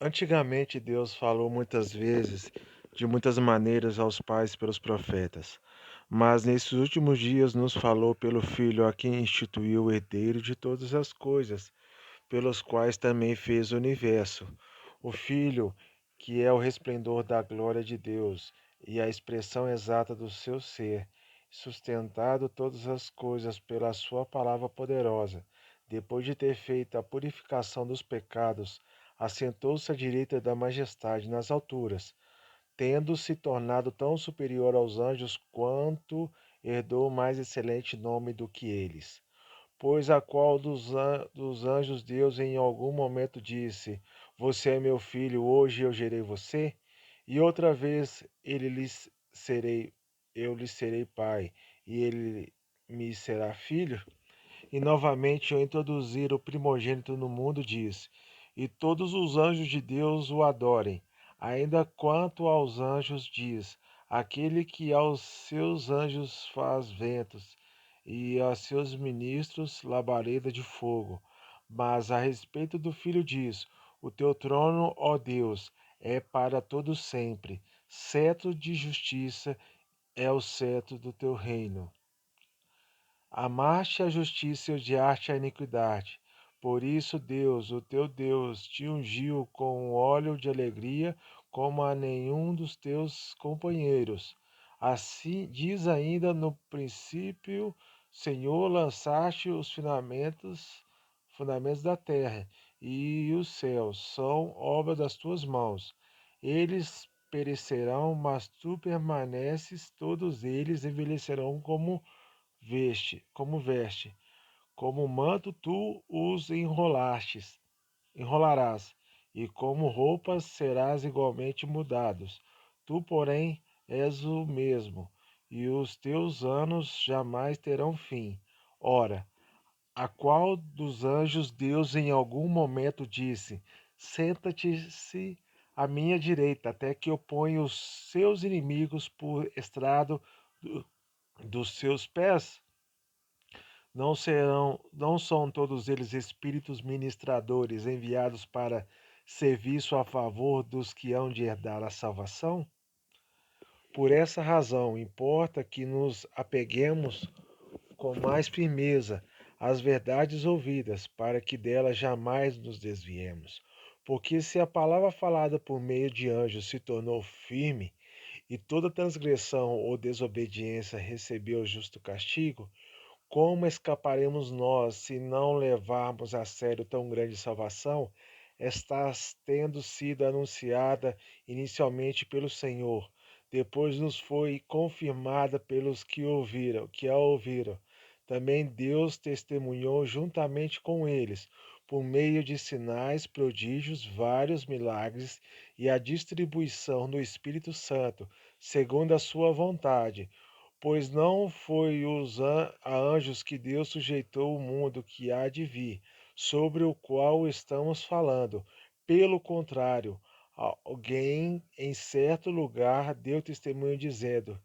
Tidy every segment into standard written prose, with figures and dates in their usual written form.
Antigamente, Deus falou muitas vezes, de muitas maneiras aos pais pelos profetas, mas nesses últimos dias nos falou pelo Filho, a quem instituiu o herdeiro de todas as coisas, pelos quais também fez o universo. O Filho, que é o resplendor da glória de Deus e a expressão exata do seu ser, sustentado todas as coisas pela sua palavra poderosa, depois de ter feito a purificação dos pecados, assentou-se à direita da majestade nas alturas, tendo se tornado tão superior aos anjos quanto herdou mais excelente nome do que eles. Pois a qual dos anjos Deus em algum momento disse: Você é meu filho, hoje eu gerei você? E outra vez eu lhe serei pai, e ele me será filho? E novamente ao introduzir o primogênito no mundo, diz: E todos os anjos de Deus o adorem. Ainda quanto aos anjos, diz: Aquele que aos seus anjos faz ventos, e a seus ministros labareda de fogo. Mas a respeito do Filho diz: O teu trono, ó Deus, é para todo sempre. Cetro de justiça é o cetro do teu reino. Amaste a justiça e odiaste a iniquidade. Por isso Deus, o teu Deus, te ungiu com óleo de alegria como a nenhum dos teus companheiros. Assim diz ainda no princípio, Senhor, lançaste os fundamentos da terra, e os céus são obra das tuas mãos. Eles perecerão, mas tu permaneces, todos eles envelhecerão como veste, como manto tu os enrolarás, e como roupas serás igualmente mudados. Tu, porém, és o mesmo, e os teus anos jamais terão fim. Ora, a qual dos anjos Deus em algum momento disse: Senta-te-se à minha direita, até que eu ponha os seus inimigos por estrado dos seus pés? Não são todos eles espíritos ministradores enviados para serviço a favor dos que hão de herdar a salvação? Por essa razão, importa que nos apeguemos com mais firmeza às verdades ouvidas, para que delas jamais nos desviemos. Porque se a palavra falada por meio de anjos se tornou firme, e toda transgressão ou desobediência recebeu justo castigo, como escaparemos nós se não levarmos a sério tão grande salvação, está tendo sido anunciada inicialmente pelo Senhor, depois nos foi confirmada pelos que a ouviram. Também Deus testemunhou juntamente com eles, por meio de sinais, prodígios, vários milagres e a distribuição do Espírito Santo, segundo a sua vontade. Pois não foi a anjos que Deus sujeitou o mundo que há de vir, sobre o qual estamos falando. Pelo contrário, alguém em certo lugar deu testemunho dizendo: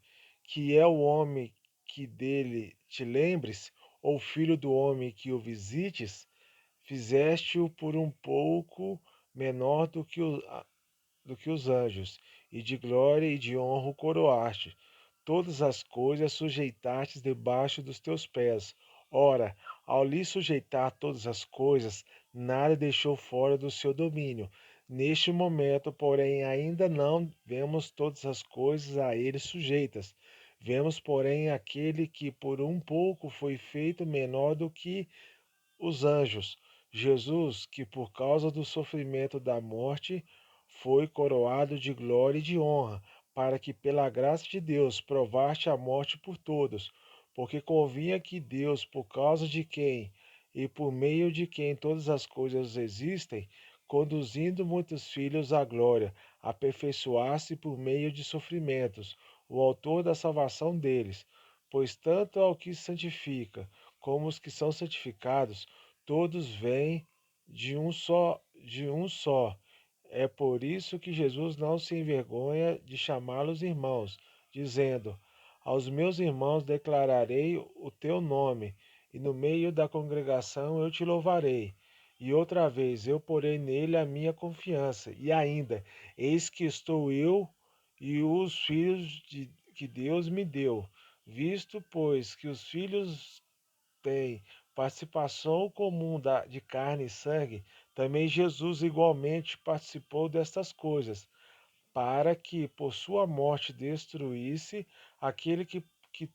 Que é o homem que dele te lembres, ou filho do homem que o visites? Fizeste-o por um pouco menor do que os anjos, e de glória e de honra o coroaste. Todas as coisas sujeitastes debaixo dos teus pés. Ora, ao lhe sujeitar todas as coisas, nada deixou fora do seu domínio. Neste momento, porém, ainda não vemos todas as coisas a ele sujeitas. Vemos, porém, aquele que por um pouco foi feito menor do que os anjos, Jesus, que por causa do sofrimento da morte foi coroado de glória e de honra, para que pela graça de Deus provaste a morte por todos, porque convinha que Deus, por causa de quem e por meio de quem todas as coisas existem, conduzindo muitos filhos à glória, aperfeiçoasse por meio de sofrimentos o autor da salvação deles, pois tanto ao que santifica como os que são santificados, todos vêm de um só. É por isso que Jesus não se envergonha de chamá-los irmãos, dizendo: Aos meus irmãos declararei o teu nome, e no meio da congregação eu te louvarei. E outra vez, eu porei nele a minha confiança. E ainda, eis que estou eu e os filhos que Deus me deu. Visto, pois, que os filhos têm participação comum de carne e sangue, também Jesus igualmente participou destas coisas, para que por sua morte destruísse aquele que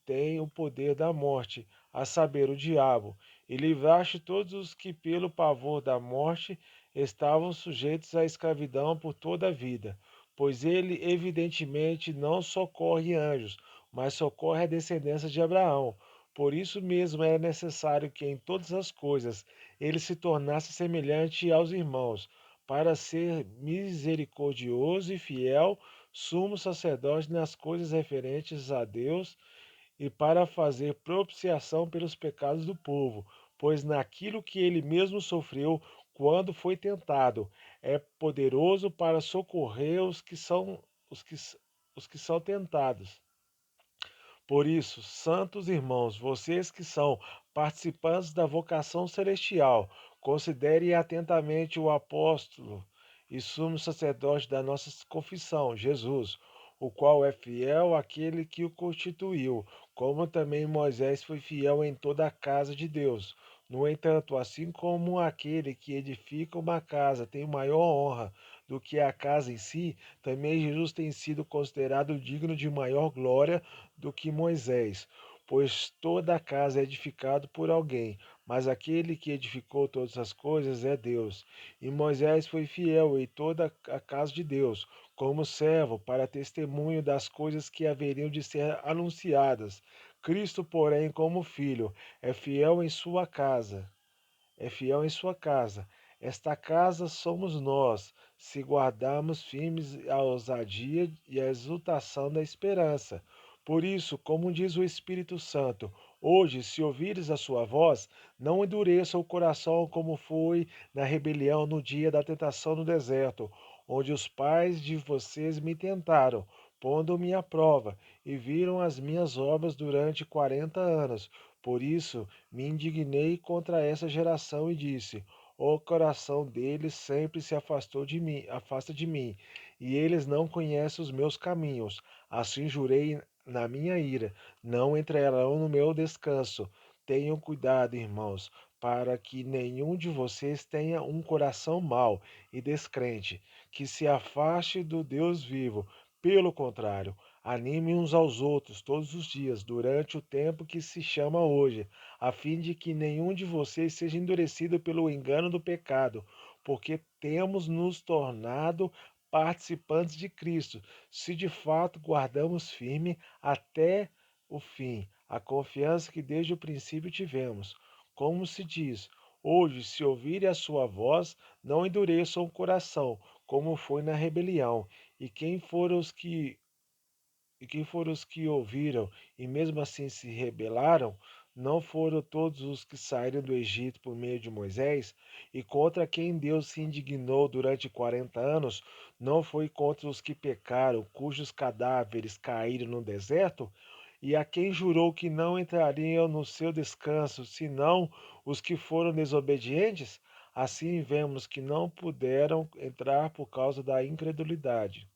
tem o poder da morte, a saber, o diabo, e livraste todos os que, pelo pavor da morte, estavam sujeitos à escravidão por toda a vida. Pois ele, evidentemente, não socorre anjos, mas socorre a descendência de Abraão. Por isso mesmo era necessário que em todas as coisas ele se tornasse semelhante aos irmãos, para ser misericordioso e fiel, sumo sacerdote nas coisas referentes a Deus e para fazer propiciação pelos pecados do povo, pois naquilo que ele mesmo sofreu quando foi tentado, é poderoso para socorrer os que, os que são tentados. Por isso, santos irmãos, vocês que são participantes da vocação celestial, considerem atentamente o apóstolo e sumo sacerdote da nossa confissão, Jesus, o qual é fiel àquele que o constituiu, como também Moisés foi fiel em toda a casa de Deus. No entanto, assim como aquele que edifica uma casa tem maior honra do que a casa em si, também Jesus tem sido considerado digno de maior glória do que Moisés, pois toda a casa é edificada por alguém, mas aquele que edificou todas as coisas é Deus. E Moisés foi fiel em toda a casa de Deus, como servo, para testemunho das coisas que haveriam de ser anunciadas. Cristo, porém, como filho, é fiel em sua casa. Esta casa somos nós, se guardarmos firmes a ousadia e a exultação da esperança. Por isso, como diz o Espírito Santo, hoje, se ouvires a sua voz, não endureça o coração como foi na rebelião no dia da tentação no deserto, onde os pais de vocês me tentaram, pondo-me à prova, e viram as minhas obras durante 40 anos. Por isso, me indignei contra essa geração e disse: o coração deles sempre se afastou de mim, afasta de mim, e eles não conhecem os meus caminhos. Assim jurei na minha ira: não entrarão no meu descanso. Tenham cuidado, irmãos, para que nenhum de vocês tenha um coração mau e descrente, que se afaste do Deus vivo. Pelo contrário, anime uns aos outros todos os dias, durante o tempo que se chama hoje, a fim de que nenhum de vocês seja endurecido pelo engano do pecado, porque temos nos tornado participantes de Cristo, se de fato guardamos firme até o fim a confiança que desde o princípio tivemos. Como se diz, hoje, se ouvirem a sua voz, não endureçam o coração, como foi na rebelião. E quem foram os que e quem foram os que ouviram e mesmo assim se rebelaram? Não foram todos os que saíram do Egito por meio de Moisés? E contra quem Deus se indignou durante 40 anos? Não foi contra os que pecaram, cujos cadáveres caíram no deserto? E a quem jurou que não entrariam no seu descanso, senão os que foram desobedientes? Assim vemos que não puderam entrar por causa da incredulidade.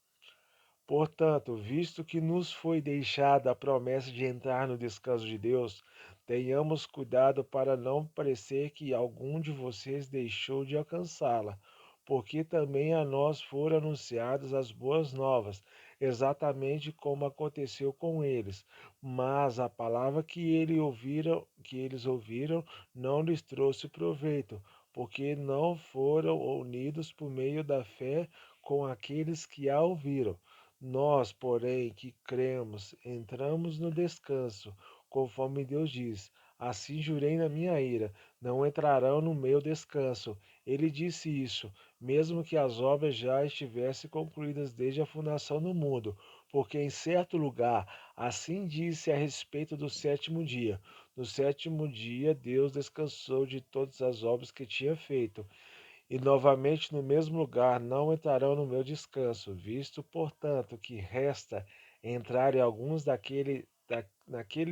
Portanto, visto que nos foi deixada a promessa de entrar no descanso de Deus, tenhamos cuidado para não parecer que algum de vocês deixou de alcançá-la, porque também a nós foram anunciadas as boas novas, exatamente como aconteceu com eles. Mas a palavra que eles ouviram, não lhes trouxe proveito, porque não foram unidos por meio da fé com aqueles que a ouviram. Nós, porém, que cremos, entramos no descanso, conforme Deus diz: assim jurei na minha ira, não entrarão no meu descanso. Ele disse isso, mesmo que as obras já estivessem concluídas desde a fundação do mundo, porque em certo lugar assim disse a respeito do sétimo dia. No sétimo dia, Deus descansou de todas as obras que tinha feito. E novamente no mesmo lugar não entrarão no meu descanso, visto, portanto, que resta entrarem alguns naquele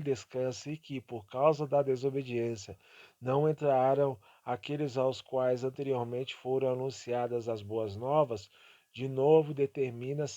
descanso e que, por causa da desobediência, não entraram aqueles aos quais anteriormente foram anunciadas as boas novas, de novo determina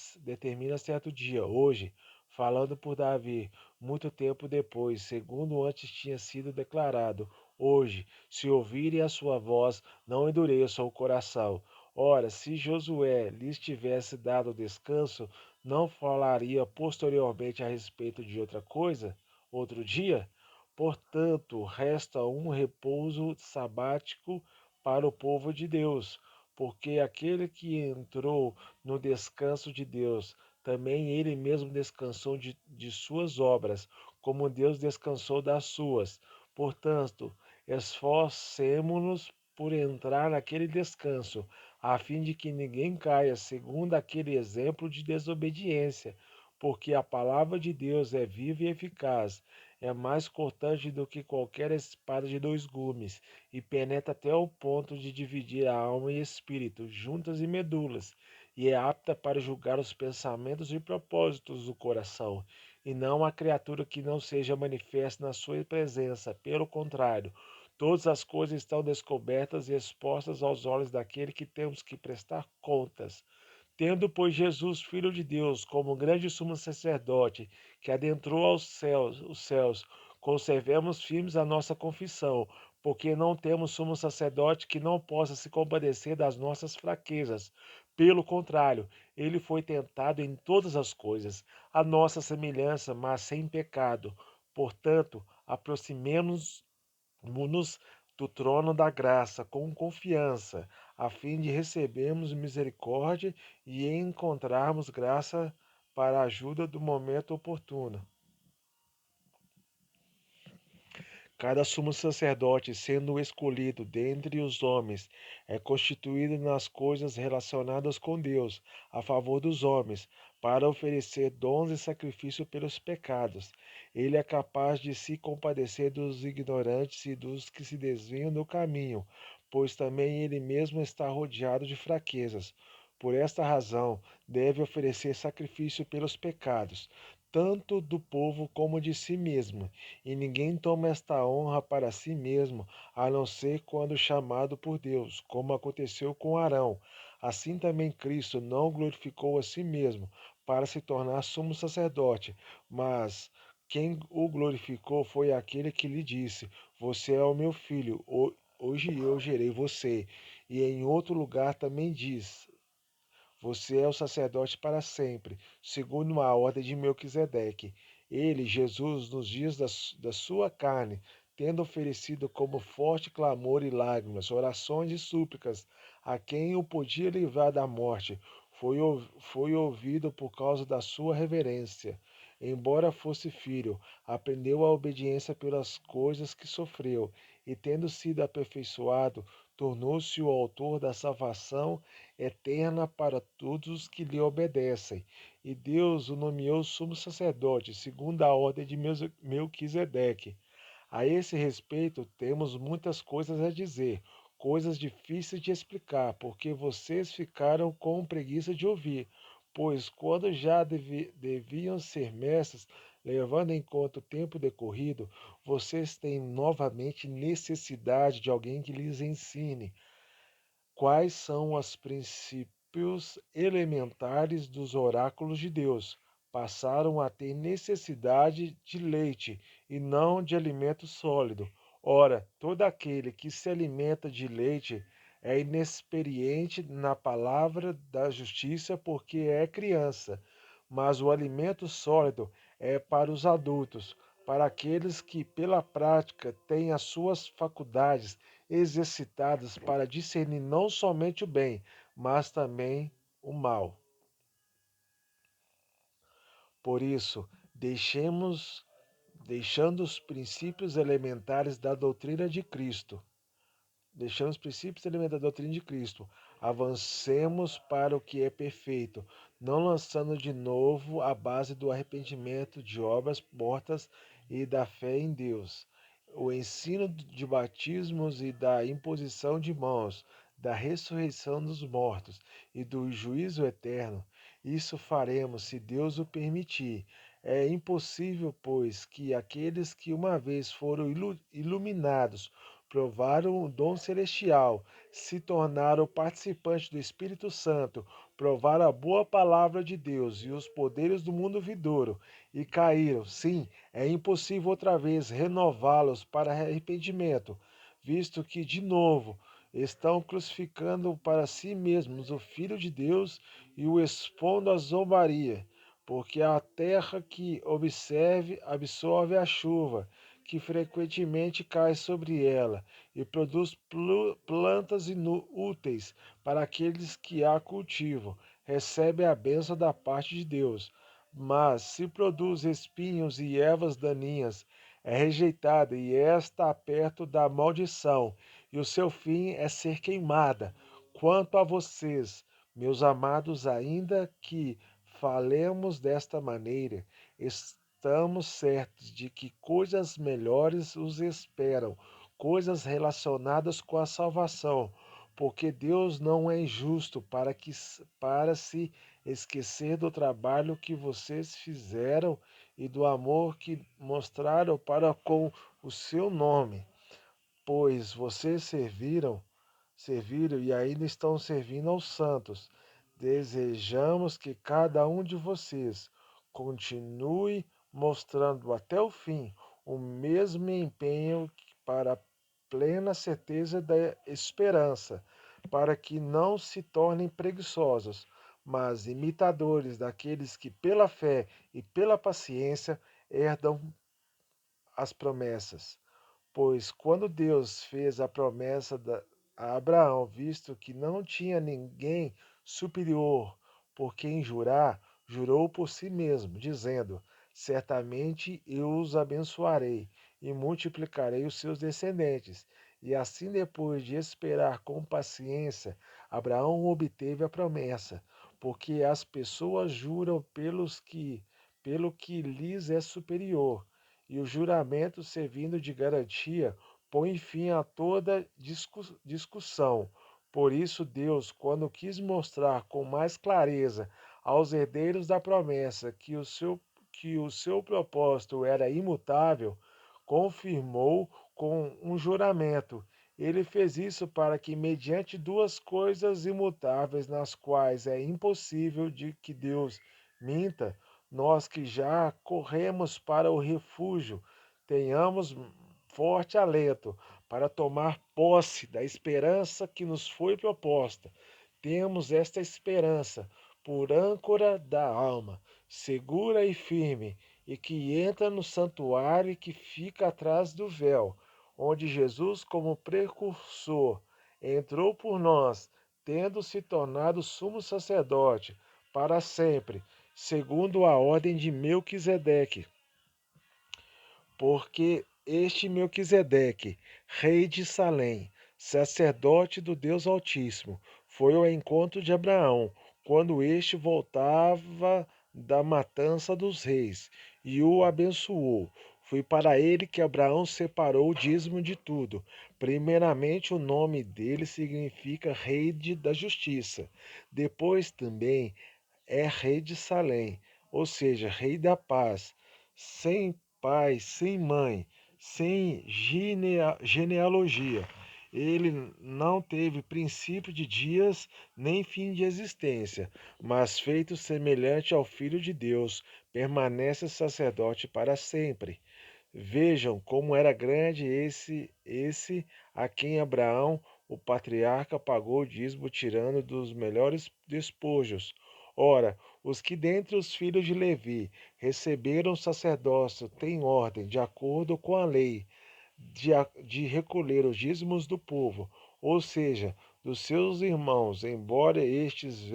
certo dia, hoje, falando por Davi, muito tempo depois, segundo antes tinha sido declarado, hoje, se ouvirem a sua voz, não endureçam o coração. Ora, se Josué lhes tivesse dado descanso, não falaria posteriormente a respeito de outra coisa, outro dia? Portanto, resta um repouso sabático para o povo de Deus, porque aquele que entrou no descanso de Deus, também ele mesmo descansou de suas obras, como Deus descansou das suas. Portanto, esforcemo-nos por entrar naquele descanso, a fim de que ninguém caia segundo aquele exemplo de desobediência, porque a palavra de Deus é viva e eficaz, é mais cortante do que qualquer espada de dois gumes, e penetra até o ponto de dividir a alma e espírito, juntas e medulas, e é apta para julgar os pensamentos e propósitos do coração. E não há criatura que não seja manifesta na sua presença, pelo contrário, todas as coisas estão descobertas e expostas aos olhos daquele que temos que prestar contas. Tendo, pois, Jesus, Filho de Deus, como grande sumo sacerdote, que adentrou os céus, conservemos firmes a nossa confissão, porque não temos sumo sacerdote que não possa se compadecer das nossas fraquezas. Pelo contrário, ele foi tentado em todas as coisas, a nossa semelhança, mas sem pecado. Portanto, aproximemo-nos do trono da graça com confiança, a fim de recebermos misericórdia e encontrarmos graça para a ajuda do momento oportuno. Cada sumo sacerdote, sendo escolhido dentre os homens, é constituído nas coisas relacionadas com Deus, a favor dos homens, para oferecer dons e sacrifício pelos pecados. Ele é capaz de se compadecer dos ignorantes e dos que se desviam do caminho, pois também ele mesmo está rodeado de fraquezas. Por esta razão, deve oferecer sacrifício pelos pecados, tanto do povo como de si mesmo, e ninguém toma esta honra para si mesmo, a não ser quando chamado por Deus, como aconteceu com Arão. Assim também Cristo não glorificou a si mesmo para se tornar sumo sacerdote, mas quem o glorificou foi aquele que lhe disse: Você é o meu filho, hoje eu gerei você. E em outro lugar também diz: Você é o sacerdote para sempre, segundo a ordem de Melquisedeque. Ele, Jesus, nos dias da sua carne, tendo oferecido como forte clamor e lágrimas, orações e súplicas a quem o podia livrar da morte, foi ouvido por causa da sua reverência. Embora fosse filho, aprendeu a obediência pelas coisas que sofreu, e tendo sido aperfeiçoado, tornou-se o autor da salvação eterna para todos os que lhe obedecem. E Deus o nomeou sumo sacerdote, segundo a ordem de Melquisedeque. A esse respeito, temos muitas coisas a dizer, coisas difíceis de explicar, porque vocês ficaram com preguiça de ouvir. Pois, quando já deviam ser mestres, levando em conta o tempo decorrido, vocês têm novamente necessidade de alguém que lhes ensine quais são os princípios elementares dos oráculos de Deus. Passaram a ter necessidade de leite e não de alimento sólido. Ora, todo aquele que se alimenta de leite é inexperiente na palavra da justiça porque é criança, mas o alimento sólido é para os adultos, para aqueles que, pela prática, têm as suas faculdades exercitadas para discernir não somente o bem, mas também o mal. Por isso, deixando os princípios elementares da doutrina de Cristo, deixando os princípios elementares da doutrina de Cristo, avancemos para o que é perfeito, não lançando de novo a base do arrependimento de obras mortas e da fé em Deus. O ensino de batismos e da imposição de mãos, da ressurreição dos mortos e do juízo eterno, isso faremos se Deus o permitir. É impossível, pois, que aqueles que uma vez foram iluminados provaram o dom celestial, se tornaram participantes do Espírito Santo, provaram a boa palavra de Deus e os poderes do mundo vindouro, e caíram. Sim, é impossível outra vez renová-los para arrependimento, visto que, de novo, estão crucificando para si mesmos o Filho de Deus e o expondo à zombaria, porque a terra que absorve a chuva, que frequentemente cai sobre ela, e produz plantas úteis para aqueles que a cultivam, recebe a bênção da parte de Deus. Mas se produz espinhos e ervas daninhas, é rejeitada e está perto da maldição, e o seu fim é ser queimada. Quanto a vocês, meus amados, ainda que falemos desta maneira, estamos certos de que coisas melhores os esperam, coisas relacionadas com a salvação, porque Deus não é injusto para se esquecer do trabalho que vocês fizeram e do amor que mostraram para com o seu nome, pois vocês serviram e ainda estão servindo aos santos. Desejamos que cada um de vocês continue mostrando até o fim o mesmo empenho para a plena certeza da esperança, para que não se tornem preguiçosos, mas imitadores daqueles que pela fé e pela paciência herdam as promessas. Pois quando Deus fez a promessa a Abraão, visto que não tinha ninguém superior por quem jurar, jurou por si mesmo, dizendo: Certamente eu os abençoarei e multiplicarei os seus descendentes. E assim, depois de esperar com paciência, Abraão obteve a promessa, porque as pessoas juram pelo que lhes é superior, e o juramento, servindo de garantia, põe fim a toda discussão. Por isso, Deus, quando quis mostrar com mais clareza aos herdeiros da promessa que o seu propósito era imutável, confirmou com um juramento. Ele fez isso para que, mediante duas coisas imutáveis, nas quais é impossível de que Deus minta, nós que já corremos para o refúgio, tenhamos forte alento para tomar posse da esperança que nos foi proposta. Temos esta esperança por âncora da alma, segura e firme, e que entra no santuário e que fica atrás do véu, onde Jesus, como precursor, entrou por nós, tendo se tornado sumo sacerdote para sempre, segundo a ordem de Melquisedeque, porque este Melquisedeque, rei de Salém, sacerdote do Deus Altíssimo, foi ao encontro de Abraão, quando este voltava da matança dos reis, e o abençoou. Foi para ele que Abraão separou o dízimo de tudo. Primeiramente, o nome dele significa da Justiça. Depois também é rei de Salém, ou seja, rei da paz, sem pai, sem mãe, sem genealogia. Ele não teve princípio de dias nem fim de existência, mas feito semelhante ao Filho de Deus, permanece sacerdote para sempre. Vejam como era grande esse a quem Abraão, o patriarca, pagou o dízimo tirando dos melhores despojos. Ora, os que dentre os filhos de Levi receberam o sacerdócio têm ordem, de acordo com a lei, de recolher os dízimos do povo, ou seja, dos seus irmãos, embora estes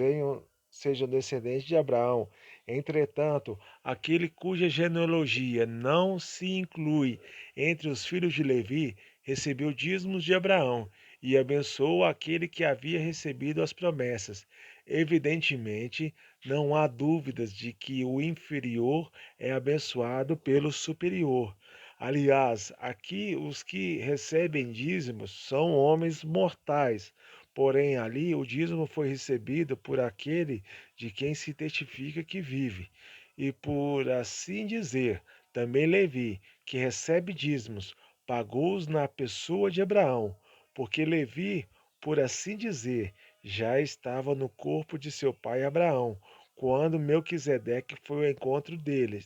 sejam descendentes de Abraão. Entretanto, aquele cuja genealogia não se inclui entre os filhos de Levi recebeu dízimos de Abraão e abençoou aquele que havia recebido as promessas. Evidentemente, não há dúvidas de que o inferior é abençoado pelo superior. Aliás, aqui os que recebem dízimos são homens mortais, porém ali o dízimo foi recebido por aquele de quem se testifica que vive. E por assim dizer, também Levi, que recebe dízimos, pagou-os na pessoa de Abraão, porque Levi, por assim dizer, já estava no corpo de seu pai Abraão, quando Melquisedeque foi ao encontro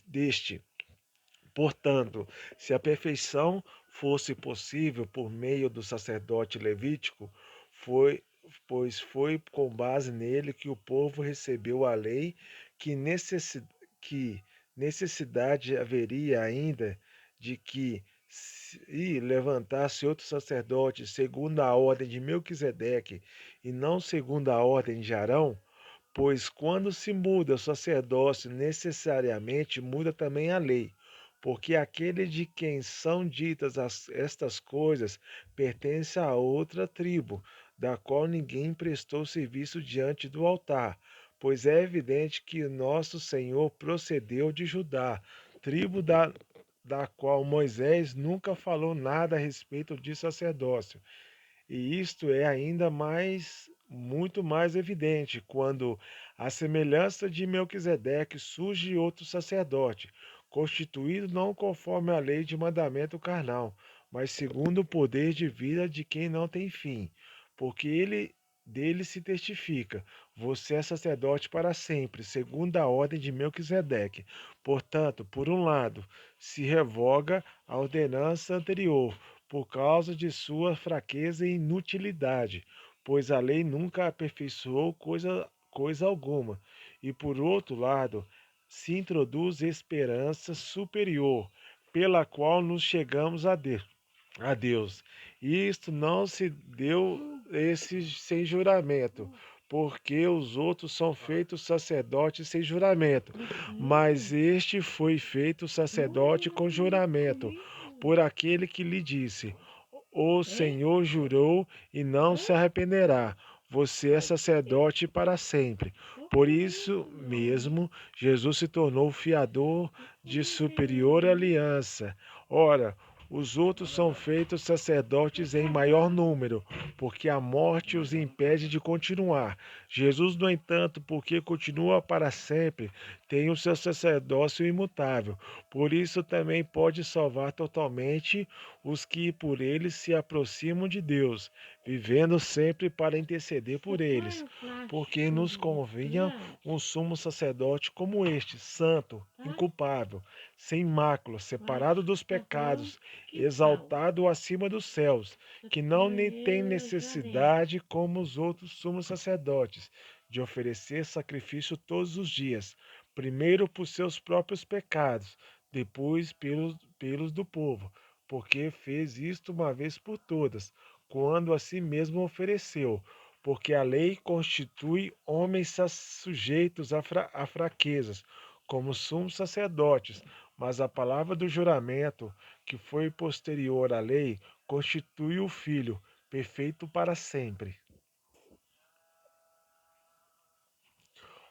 deste. Portanto, se a perfeição fosse possível por meio do sacerdote levítico, foi, pois foi com base nele que o povo recebeu a lei, que, que necessidade haveria ainda de que se levantasse outro sacerdote segundo a ordem de Melquisedeque e não segundo a ordem de Arão? Pois quando se muda o sacerdócio, necessariamente muda também a lei, porque aquele de quem são ditas estas coisas pertence a outra tribo, da qual ninguém prestou serviço diante do altar, pois é evidente que nosso Senhor procedeu de Judá, tribo da qual Moisés nunca falou nada a respeito de sacerdócio. E isto é ainda mais, muito mais evidente, quando, à semelhança de Melquisedeque, surge outro sacerdote, constituído não conforme a lei de mandamento carnal, mas segundo o poder de vida de quem não tem fim, porque ele dele se testifica: você é sacerdote para sempre, segundo a ordem de Melquisedeque. Portanto, por um lado, se revoga a ordenança anterior, por causa de sua fraqueza e inutilidade, pois a lei nunca aperfeiçoou coisa alguma. E por outro lado, se introduz esperança superior, pela qual nos chegamos a Deus. E isto não se deu sem juramento, porque os outros são feitos sacerdotes sem juramento, mas este foi feito sacerdote com juramento, por aquele que lhe disse: o Senhor jurou e não se arrependerá. Você é sacerdote para sempre. Por isso mesmo, Jesus se tornou fiador de superior aliança. Ora, os outros são feitos sacerdotes em maior número, porque a morte os impede de continuar. Jesus, no entanto, porque continua para sempre, tem o seu sacerdócio imutável. Por isso também pode salvar totalmente os que por ele se aproximam de Deus, vivendo sempre para interceder por eles, porque nos convinha um sumo sacerdote como este, santo, inculpável, sem mácula, separado dos pecados, exaltado acima dos céus, que não tem necessidade, como os outros sumos sacerdotes, de oferecer sacrifício todos os dias, primeiro por seus próprios pecados, depois pelos do povo, porque fez isto uma vez por todas, quando a si mesmo ofereceu, porque a lei constitui homens sujeitos a fraquezas, como sumos sacerdotes, mas a palavra do juramento, que foi posterior à lei, constitui o Filho, perfeito para sempre.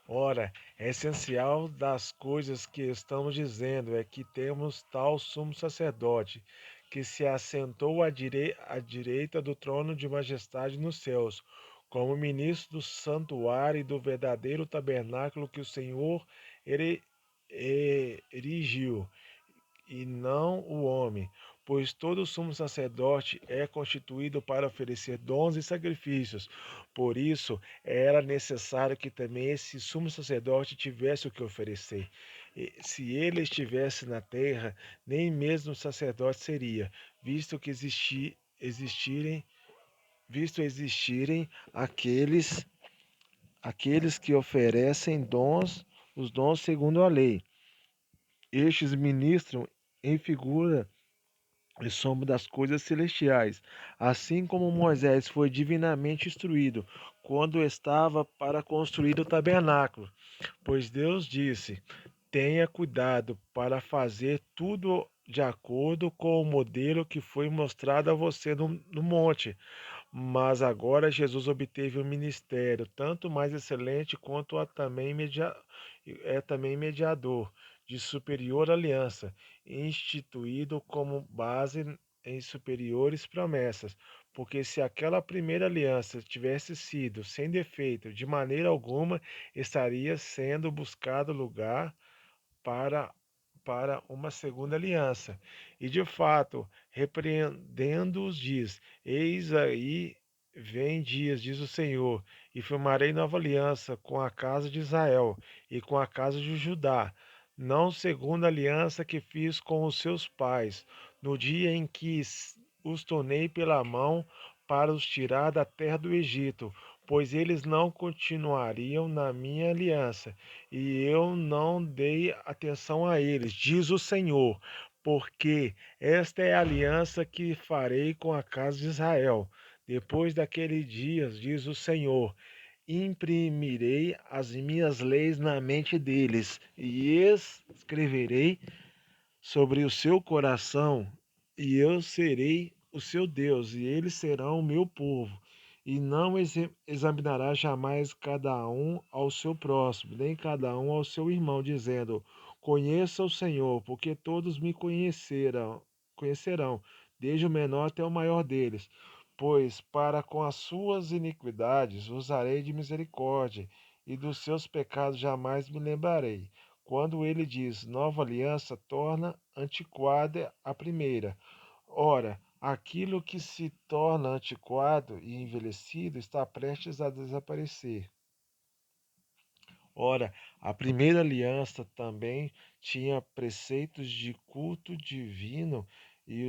Ora, é essencial das coisas que estamos dizendo é que temos tal sumo sacerdote, que se assentou à direita do trono de majestade nos céus, como ministro do santuário e do verdadeiro tabernáculo que o Senhor erigiu, e não o homem, pois todo sumo sacerdote é constituído para oferecer dons e sacrifícios. Por isso, era necessário que também esse sumo sacerdote tivesse o que oferecer. E, se ele estivesse na terra, nem mesmo sacerdote seria, visto que existirem aqueles que oferecem os dons segundo a lei. Estes ministram em figura e sombra das coisas celestiais, assim como Moisés foi divinamente instruído quando estava para construir o tabernáculo. Pois Deus disse: tenha cuidado para fazer tudo de acordo com o modelo que foi mostrado a você no monte. Mas agora Jesus obteve um ministério tanto mais excelente quanto é também mediador de superior aliança, instituído como base em superiores promessas. Porque se aquela primeira aliança tivesse sido sem defeito, de maneira alguma estaria sendo buscado lugar para para uma segunda aliança. E de fato, repreendendo-os, diz: Eis aí vem dias, diz o Senhor, e firmarei nova aliança com a casa de Israel e com a casa de Judá, não segundo a aliança que fiz com os seus pais, no dia em que os tornei pela mão para os tirar da terra do Egito, pois eles não continuariam na minha aliança, e eu não dei atenção a eles, diz o Senhor, porque esta é a aliança que farei com a casa de Israel. Depois daqueles dias, diz o Senhor, imprimirei as minhas leis na mente deles e escreverei sobre o seu coração, e eu serei o seu Deus, e eles serão o meu povo. E não examinará jamais cada um ao seu próximo, nem cada um ao seu irmão, dizendo: Conheça o Senhor, porque todos me conhecerão, desde o menor até o maior deles. Pois para com as suas iniquidades usarei de misericórdia, e dos seus pecados jamais me lembrarei. Quando ele diz nova aliança, torna antiquada a primeira. Ora, aquilo que se torna antiquado e envelhecido está prestes a desaparecer. Ora, a primeira aliança também tinha preceitos de culto divino e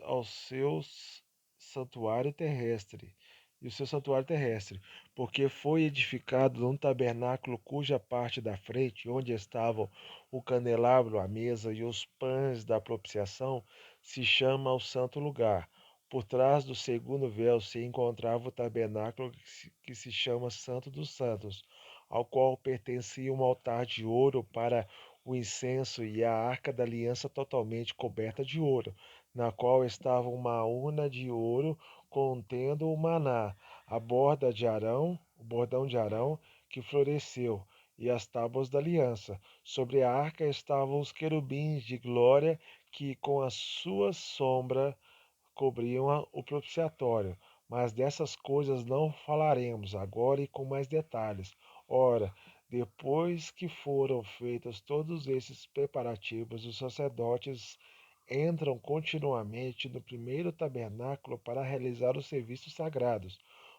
ao seus santuário terrestre. E o seu santuário terrestre, porque foi edificado num tabernáculo cuja parte da frente, onde estavam o candelabro, a mesa e os pães da propiciação, se chama o santo lugar. Por trás do segundo véu se encontrava o tabernáculo que se chama Santo dos Santos, ao qual pertencia um altar de ouro para o incenso e a arca da aliança totalmente coberta de ouro, na qual estava uma urna de ouro contendo o maná, o bordão de Arão que floresceu, e as tábuas da aliança. Sobre a arca estavam os querubins de glória que com a sua sombra cobriam o propiciatório. Mas dessas coisas não falaremos agora e com mais detalhes. Ora, depois que foram feitos todos esses preparativos, os sacerdotes entram continuamente no primeiro tabernáculo para realizar os serviços sagrados.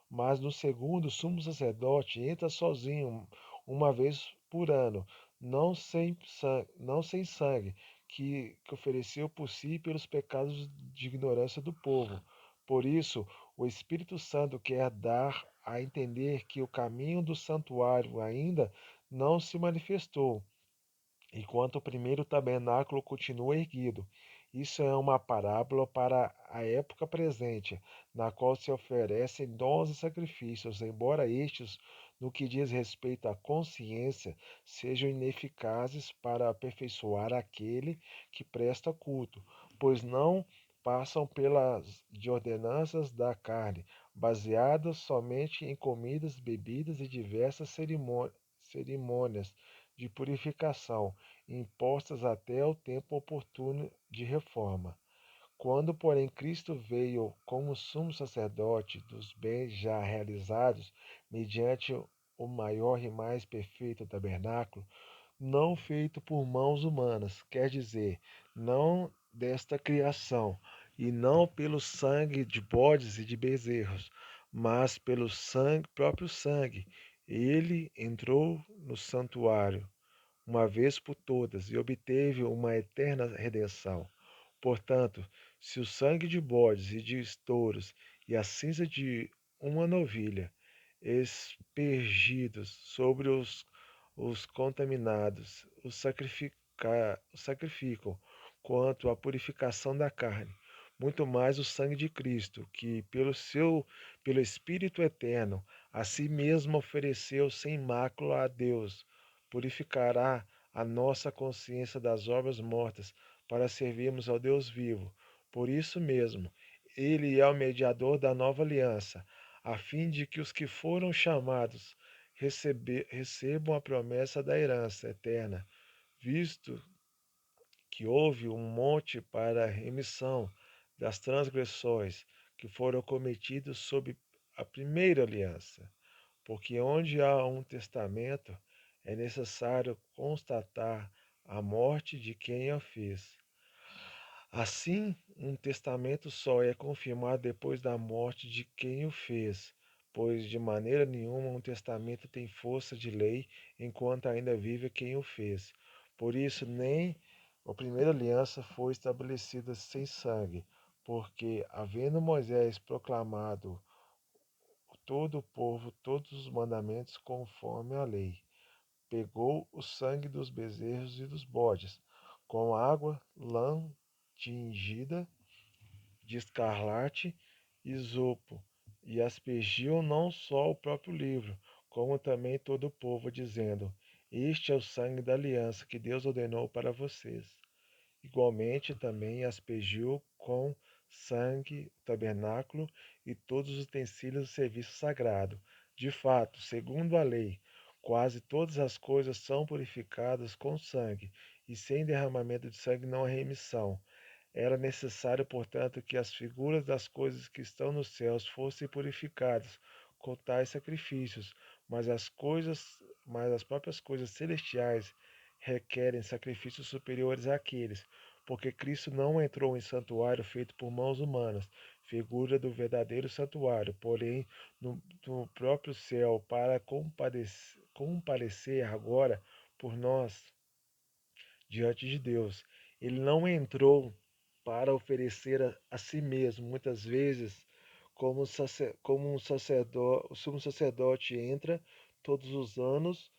Mas no segundo, o sumo sacerdote entra sozinho uma vez por ano, não sem sangue, que ofereceu por si pelos pecados de ignorância do povo. Por isso, o Espírito Santo quer dar a entender que o caminho do santuário ainda não se manifestou, enquanto o primeiro tabernáculo continua erguido. Isso é uma parábola para a época presente, na qual se oferecem dons e sacrifícios, embora estes, no que diz respeito à consciência, sejam ineficazes para aperfeiçoar aquele que presta culto, pois não passam pelas de ordenanças da carne, baseadas somente em comidas, bebidas e diversas cerimônias de purificação impostas até o tempo oportuno de reforma. Quando, porém, Cristo veio como sumo sacerdote dos bens já realizados, mediante o maior e mais perfeito tabernáculo, não feito por mãos humanas, quer dizer, não desta criação, e não pelo sangue de bodes e de bezerros, mas pelo sangue, próprio sangue. Ele entrou no santuário uma vez por todas e obteve uma eterna redenção. Portanto, se o sangue de bodes e de touros e a cinza de uma novilha, espergidos sobre os contaminados, sacrificam quanto à purificação da carne, muito mais o sangue de Cristo, que pelo Espírito eterno, a si mesmo ofereceu sem mácula a Deus, purificará a nossa consciência das obras mortas para servirmos ao Deus vivo. Por isso mesmo, ele é o mediador da nova aliança, a fim de que os que foram chamados recebam a promessa da herança eterna, visto que houve um monte para a remissão das transgressões que foram cometidas sob a primeira aliança. Porque onde há um testamento, é necessário constatar a morte de quem a fez. Assim, um testamento só é confirmado depois da morte de quem o fez, pois de maneira nenhuma um testamento tem força de lei enquanto ainda vive quem o fez. Por isso, nem a primeira aliança foi estabelecida sem sangue, porque, havendo Moisés proclamado todo o povo todos os mandamentos conforme a lei, pegou o sangue dos bezerros e dos bodes, com água, lã tingida de escarlate e isopo, e aspergiu não só o próprio livro, como também todo o povo, dizendo: Este é o sangue da aliança que Deus ordenou para vocês. Igualmente também aspergiu com sangue o tabernáculo e todos os utensílios do serviço sagrado. De fato, segundo a lei, quase todas as coisas são purificadas com sangue, e sem derramamento de sangue não há remissão. Era necessário, portanto, que as figuras das coisas que estão nos céus fossem purificadas com tais sacrifícios, mas as próprias coisas celestiais requerem sacrifícios superiores àqueles, porque Cristo não entrou em santuário feito por mãos humanas, figura do verdadeiro santuário, porém no próprio céu, para comparecer agora por nós diante de Deus. Ele não entrou para oferecer a si mesmo, muitas vezes, como um sacerdote, o sumo sacerdote entra todos os anos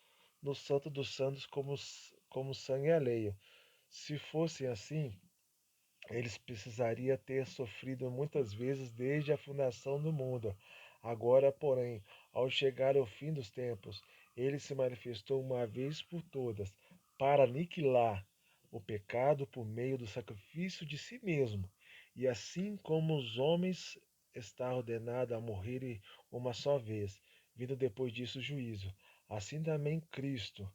no Santo dos Santos como sangue alheio. Se fosse assim, eles precisariam ter sofrido muitas vezes desde a fundação do mundo. Agora, porém, ao chegar ao fim dos tempos, ele se manifestou uma vez por todas para aniquilar o pecado por meio do sacrifício de si mesmo. E assim como os homens está ordenado a morrerem uma só vez, vindo depois disso o juízo, assim também Cristo,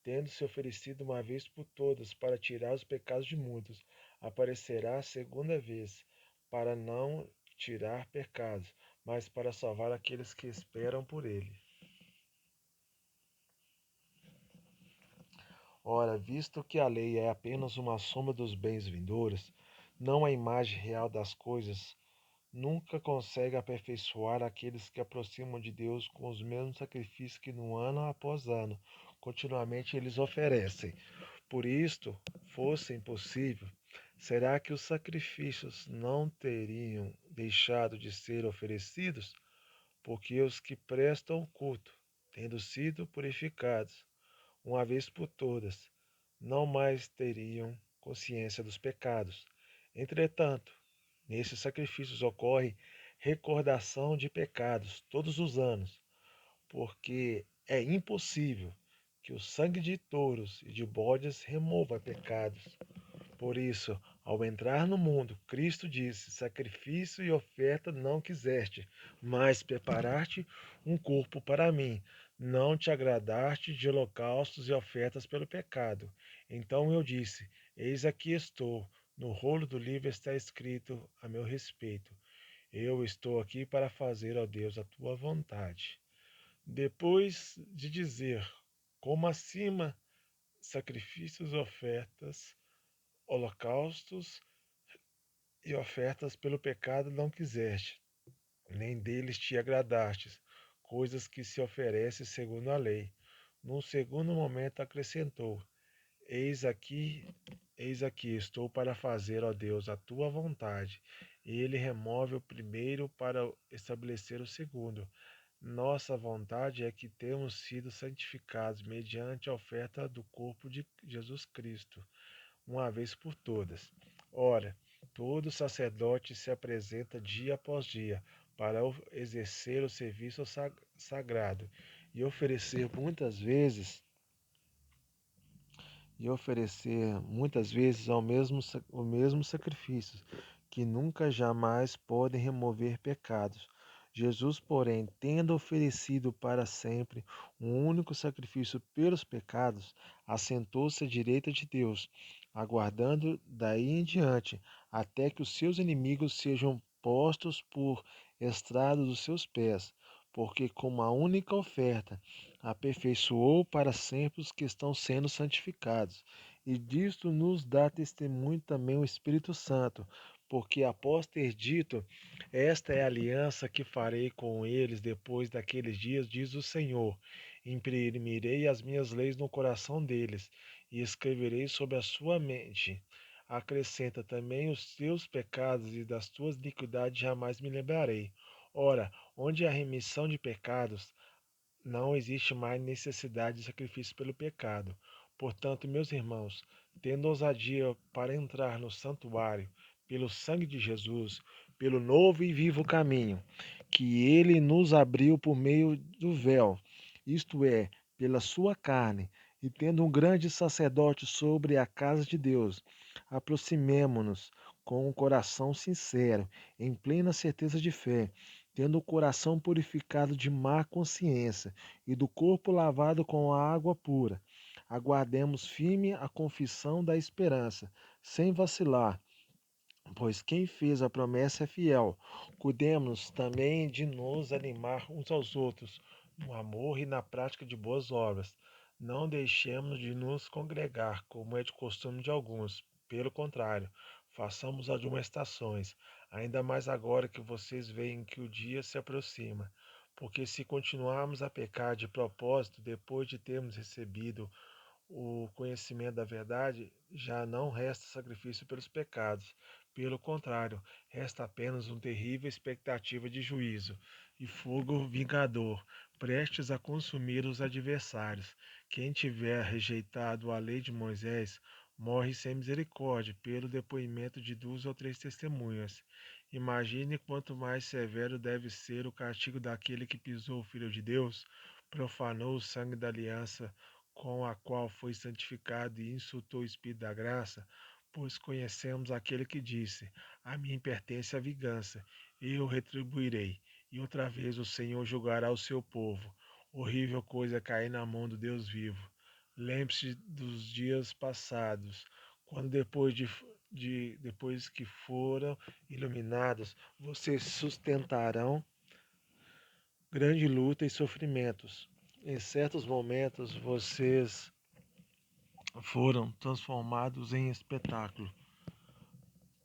tendo se oferecido uma vez por todas para tirar os pecados de muitos, aparecerá a segunda vez, para não tirar pecados, mas para salvar aqueles que esperam por ele. Ora, visto que a lei é apenas uma soma dos bens vindouros, não a imagem real das coisas, nunca consegue aperfeiçoar aqueles que aproximam de Deus com os mesmos sacrifícios que no ano após ano, continuamente eles oferecem. Por isto, fosse impossível, será que os sacrifícios não teriam deixado de ser oferecidos? Porque os que prestam culto, tendo sido purificados uma vez por todas, não mais teriam consciência dos pecados. Entretanto, nesses sacrifícios ocorre recordação de pecados todos os anos, porque é impossível que o sangue de touros e de bodes remova pecados. Por isso, ao entrar no mundo, Cristo disse: Sacrifício e oferta não quiseste, mas preparaste um corpo para mim. Não te agradaste de holocaustos e ofertas pelo pecado. Então eu disse: Eis aqui estou. No rolo do livro está escrito a meu respeito. Eu estou aqui para fazer, ó Deus, a tua vontade. Depois de dizer, como acima, sacrifícios, ofertas, holocaustos e ofertas pelo pecado não quiseste, nem deles te agradastes, coisas que se oferecem segundo a lei. Num segundo momento acrescentou: Eis aqui, eis aqui estou para fazer, ó Deus, a tua vontade. E ele remove o primeiro para estabelecer o segundo. Nossa vontade é que temos sido santificados mediante a oferta do corpo de Jesus Cristo, uma vez por todas. Ora, todo sacerdote se apresenta dia após dia para exercer o serviço sagrado e oferecer muitas vezes o mesmo sacrifício, que nunca jamais podem remover pecados. Jesus, porém, tendo oferecido para sempre um único sacrifício pelos pecados, assentou-se à direita de Deus, aguardando daí em diante até que os seus inimigos sejam postos por estrado dos seus pés, porque com uma única oferta aperfeiçoou para sempre os que estão sendo santificados. E disto nos dá testemunho também o Espírito Santo, porque após ter dito, esta é a aliança que farei com eles depois daqueles dias, diz o Senhor. Imprimirei as minhas leis no coração deles e escreverei sobre a sua mente. Acrescenta também os teus pecados e das tuas iniquidades jamais me lembrarei. Ora, onde há remissão de pecados, não existe mais necessidade de sacrifício pelo pecado. Portanto, meus irmãos, tendo ousadia para entrar no santuário, pelo sangue de Jesus, pelo novo e vivo caminho, que ele nos abriu por meio do véu, isto é, pela sua carne, e tendo um grande sacerdote sobre a casa de Deus, aproximemo-nos com um coração sincero, em plena certeza de fé, tendo o coração purificado de má consciência e do corpo lavado com a água pura. Aguardemos firme a confissão da esperança, sem vacilar, pois quem fez a promessa é fiel. Cuidemos também de nos animar uns aos outros, no amor e na prática de boas obras. Não deixemos de nos congregar, como é de costume de alguns. Pelo contrário, façamos admoestações, ainda mais agora que vocês veem que o dia se aproxima. Porque se continuarmos a pecar de propósito, depois de termos recebido o conhecimento da verdade, já não resta sacrifício pelos pecados. Pelo contrário, resta apenas uma terrível expectativa de juízo e fogo vingador, prestes a consumir os adversários. Quem tiver rejeitado a lei de Moisés morre sem misericórdia, pelo depoimento de 2 ou 3 testemunhas. Imagine quanto mais severo deve ser o castigo daquele que pisou o Filho de Deus, profanou o sangue da aliança com a qual foi santificado e insultou o Espírito da graça, pois conhecemos aquele que disse: A mim pertence a vingança, eu retribuirei. E outra vez o Senhor julgará o seu povo. Horrível coisa é cair na mão do Deus vivo. Lembre-se dos dias passados, quando depois que foram iluminados, vocês sustentarão grande luta e sofrimentos. Em certos momentos, vocês foram transformados em espetáculo,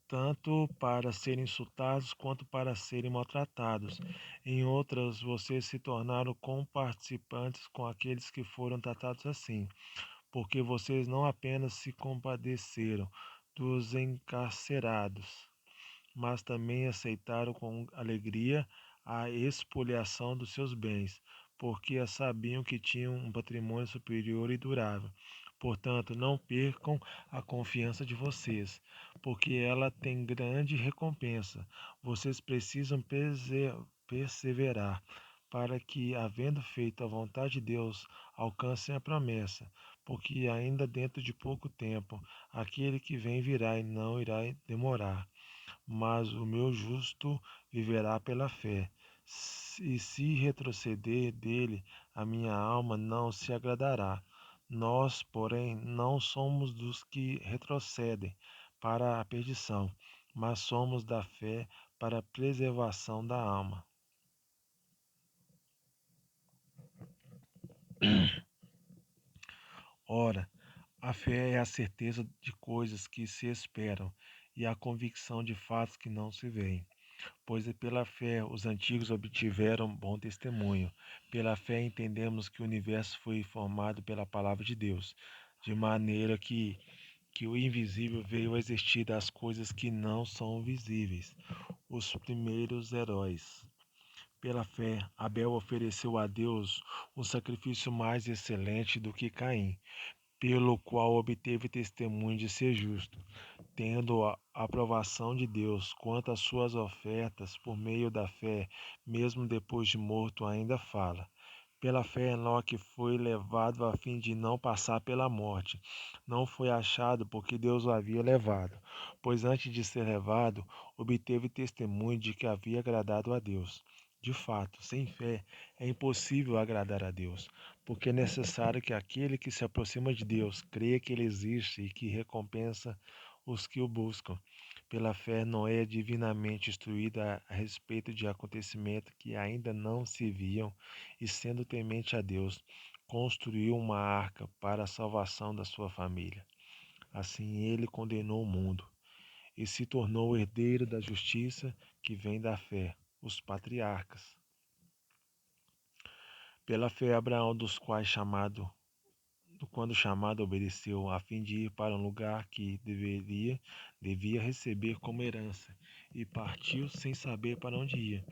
tanto para serem insultados quanto para serem maltratados. Em outras, vocês se tornaram comparticipantes com aqueles que foram tratados assim, porque vocês não apenas se compadeceram dos encarcerados, mas também aceitaram com alegria a expoliação dos seus bens, porque sabiam que tinham um patrimônio superior e durável. Portanto, não percam a confiança de vocês, porque ela tem grande recompensa. Vocês precisam perseverar, para que, havendo feito a vontade de Deus, alcancem a promessa, porque ainda dentro de pouco tempo aquele que vem virá e não irá demorar. Mas o meu justo viverá pela fé. E se retroceder dele, a minha alma não se agradará. Nós, porém, não somos dos que retrocedem para a perdição, mas somos da fé para a preservação da alma. Ora, a fé é a certeza de coisas que se esperam e a convicção de fatos que não se veem. Pois é pela fé os antigos obtiveram bom testemunho. Pela fé entendemos que o universo foi formado pela palavra de Deus, de maneira que o invisível veio a existir das coisas que não são visíveis. Os primeiros heróis. Pela fé, Abel ofereceu a Deus um sacrifício mais excelente do que Caim, pelo qual obteve testemunho de ser justo, tendo a aprovação de Deus quanto às suas ofertas por meio da fé, mesmo depois de morto ainda fala. Pela fé, Enoque foi levado a fim de não passar pela morte. Não foi achado porque Deus o havia levado, pois antes de ser levado, obteve testemunho de que havia agradado a Deus. De fato, sem fé é impossível agradar a Deus, porque é necessário que aquele que se aproxima de Deus creia que ele existe e que recompensa os que o buscam. Pela fé, Noé é divinamente instruído a respeito de acontecimentos que ainda não se viam, e sendo temente a Deus, construiu uma arca para a salvação da sua família. Assim ele condenou o mundo e se tornou herdeiro da justiça que vem da fé, os patriarcas. Pela fé, Abraão, quando chamado, obedeceu, a fim de ir para um lugar que devia receber como herança, e partiu sem saber para onde ia.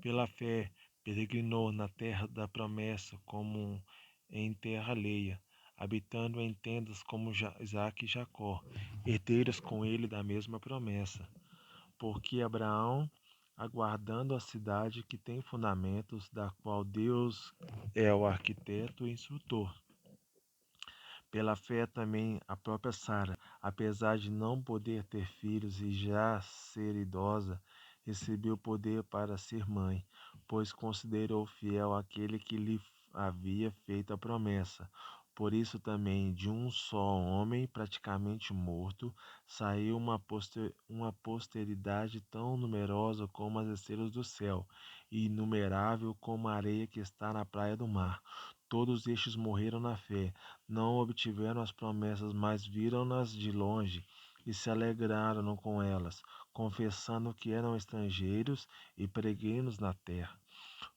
Pela fé, peregrinou na terra da promessa, como em terra alheia, habitando em tendas como Isaque e Jacó, herdeiros com ele da mesma promessa. Porque Abraão, aguardando a cidade que tem fundamentos, da qual Deus é o arquiteto e instrutor. Pela fé também a própria Sara, apesar de não poder ter filhos e já ser idosa, recebeu poder para ser mãe, pois considerou fiel aquele que lhe havia feito a promessa. Por isso também de um só homem praticamente morto saiu uma posteridade tão numerosa como as estrelas do céu, e inumerável como a areia que está na praia do mar. Todos estes morreram na fé, não obtiveram as promessas, mas viram-nas de longe e se alegraram com elas, confessando que eram estrangeiros e peregrinos na terra.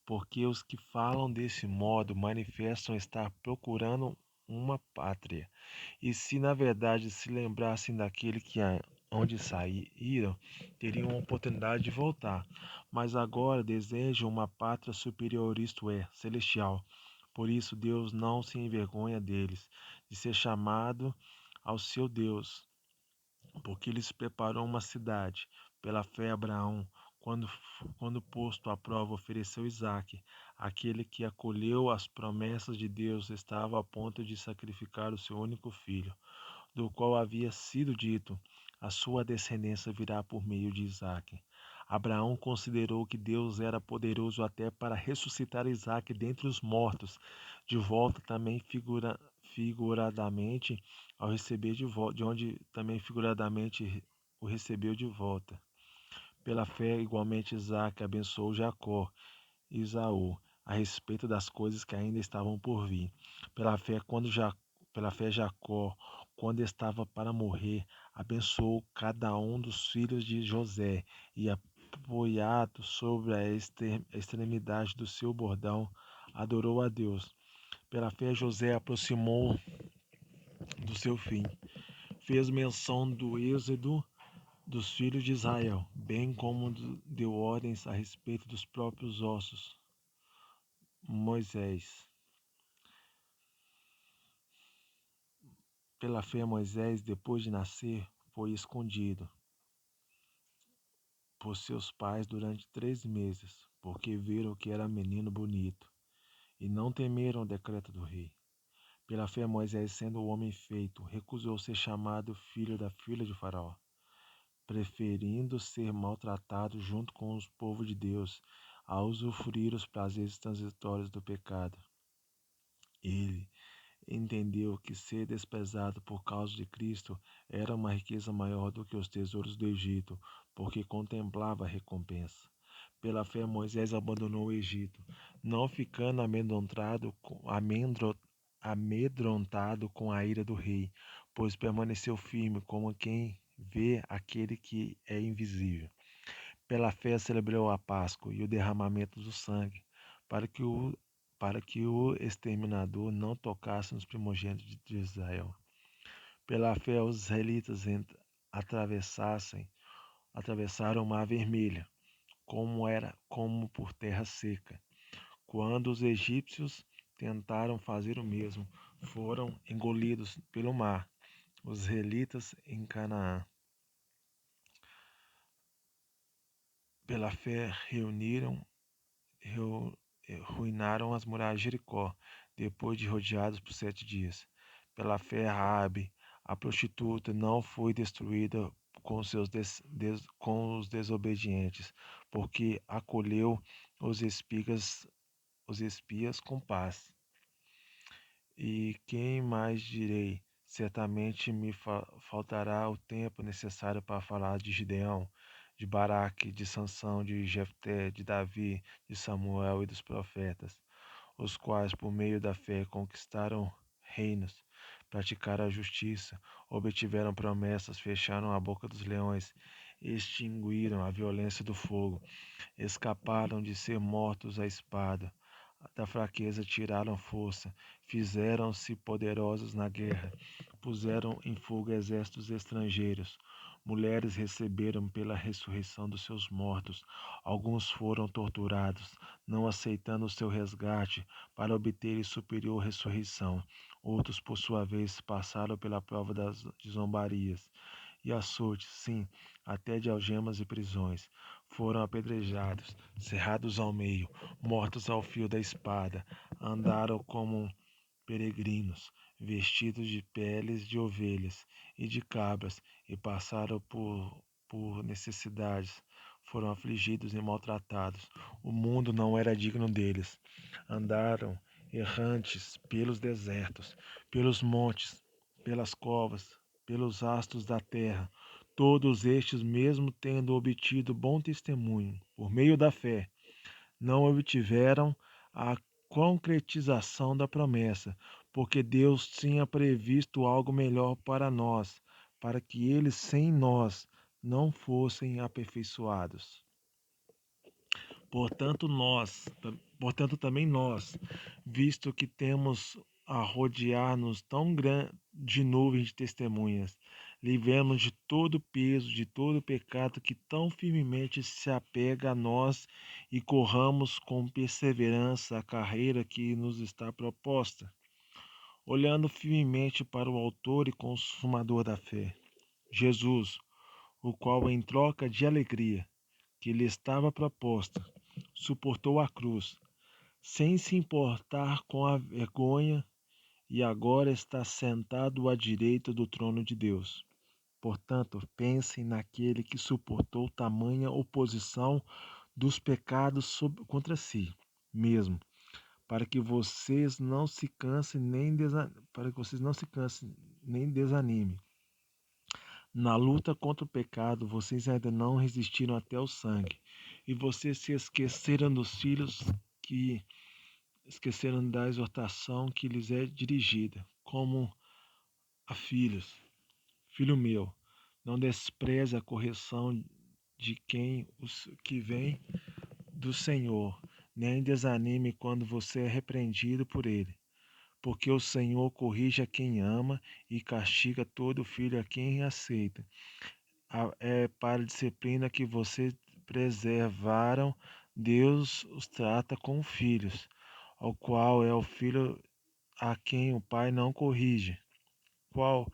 Porque os que falam desse modo manifestam estar procurando uma pátria. E se na verdade se lembrassem daquele onde saíram, teriam a oportunidade de voltar. Mas agora desejam uma pátria superior, isto é, celestial. Por isso Deus não se envergonha deles, de ser chamado ao seu Deus, porque lhes preparou uma cidade. Pela fé, Abraão, quando posto à prova, ofereceu Isaque. Aquele que acolheu as promessas de Deus estava a ponto de sacrificar o seu único filho, do qual havia sido dito: a sua descendência virá por meio de Isaque. Abraão considerou que Deus era poderoso até para ressuscitar Isaque dentre os mortos, de volta também figuradamente ao receber de volta, de onde também figuradamente o recebeu de volta. Pela fé, igualmente Isaque abençoou Jacó e Esaú a respeito das coisas que ainda estavam por vir. Pela fé, Jacó, quando estava para morrer, abençoou cada um dos filhos de José e, apoiado sobre a extremidade do seu bordão, adorou a Deus. Pela fé, José aproximou do seu fim. Fez menção do êxodo dos filhos de Israel, bem como deu ordens a respeito dos próprios ossos. Moisés. Pela fé, Moisés, depois de nascer, foi escondido por seus pais durante 3 meses, porque viram que era menino bonito, e não temeram o decreto do rei. Pela fé, Moisés, sendo homem feito, recusou ser chamado filho da filha de Faraó, preferindo ser maltratado junto com os povos de Deus, a usufruir os prazeres transitórios do pecado. Ele entendeu que ser desprezado por causa de Cristo era uma riqueza maior do que os tesouros do Egito, porque contemplava a recompensa. Pela fé, Moisés abandonou o Egito, não ficando amedrontado com a ira do rei, pois permaneceu firme como quem vê aquele que é invisível. Pela fé celebrou a Páscoa e o derramamento do sangue, para que o exterminador não tocasse nos primogênitos de Israel. Pela fé os israelitas atravessaram o Mar Vermelho, como por terra seca. Quando os egípcios tentaram fazer o mesmo, foram engolidos pelo mar. Os israelitas em Canaã. Pela fé ruinaram as muralhas de Jericó, depois de rodeados por 7 dias. Pela fé, Raabe, a prostituta, não foi destruída com os desobedientes, porque acolheu os espias com paz. E quem mais direi? Certamente me faltará o tempo necessário para falar de Gideão, de Baraque, de Sansão, de Jefté, de Davi, de Samuel e dos profetas, os quais, por meio da fé, conquistaram reinos, praticaram a justiça, obtiveram promessas, fecharam a boca dos leões, extinguiram a violência do fogo, escaparam de ser mortos à espada. Da fraqueza tiraram força, fizeram-se poderosos na guerra, puseram em fuga exércitos estrangeiros. Mulheres receberam pela ressurreição dos seus mortos. Alguns foram torturados, não aceitando o seu resgate para obterem superior ressurreição. Outros, por sua vez, passaram pela prova das zombarias e açoites, sim, até de algemas e prisões. Foram apedrejados, cerrados ao meio, mortos ao fio da espada. Andaram como peregrinos, vestidos de peles de ovelhas e de cabras, e passaram por necessidades. Foram afligidos e maltratados. O mundo não era digno deles. Andaram errantes pelos desertos, pelos montes, pelas covas, pelos astros da terra. Todos estes, mesmo tendo obtido bom testemunho por meio da fé, não obtiveram a concretização da promessa, porque Deus tinha previsto algo melhor para nós, para que eles sem nós não fossem aperfeiçoados. Portanto, portanto também nós, visto que temos a rodear-nos tão grande nuvem de testemunhas, livremos de todo o peso, de todo o pecado que tão firmemente se apega a nós e corramos com perseverança a carreira que nos está proposta, olhando firmemente para o autor e consumador da fé, Jesus, o qual em troca de alegria que lhe estava proposta, suportou a cruz, sem se importar com a vergonha, e agora está sentado à direita do trono de Deus. Portanto, pensem naquele que suportou tamanha oposição dos pecados contra si mesmo, para que vocês não se cansem nem desanimem. Na luta contra o pecado, vocês ainda não resistiram até o sangue, e vocês se esqueceram dos filhos que esqueceram da exortação que lhes é dirigida, como a filhos. Filho meu, não despreze a correção de quem os que vem do Senhor, nem desanime quando você é repreendido por ele. Porque o Senhor corrige a quem ama e castiga todo filho a quem aceita. É para a disciplina que vocês preservaram, Deus os trata como filhos, ao qual é o filho a quem o pai não corrige. Qual,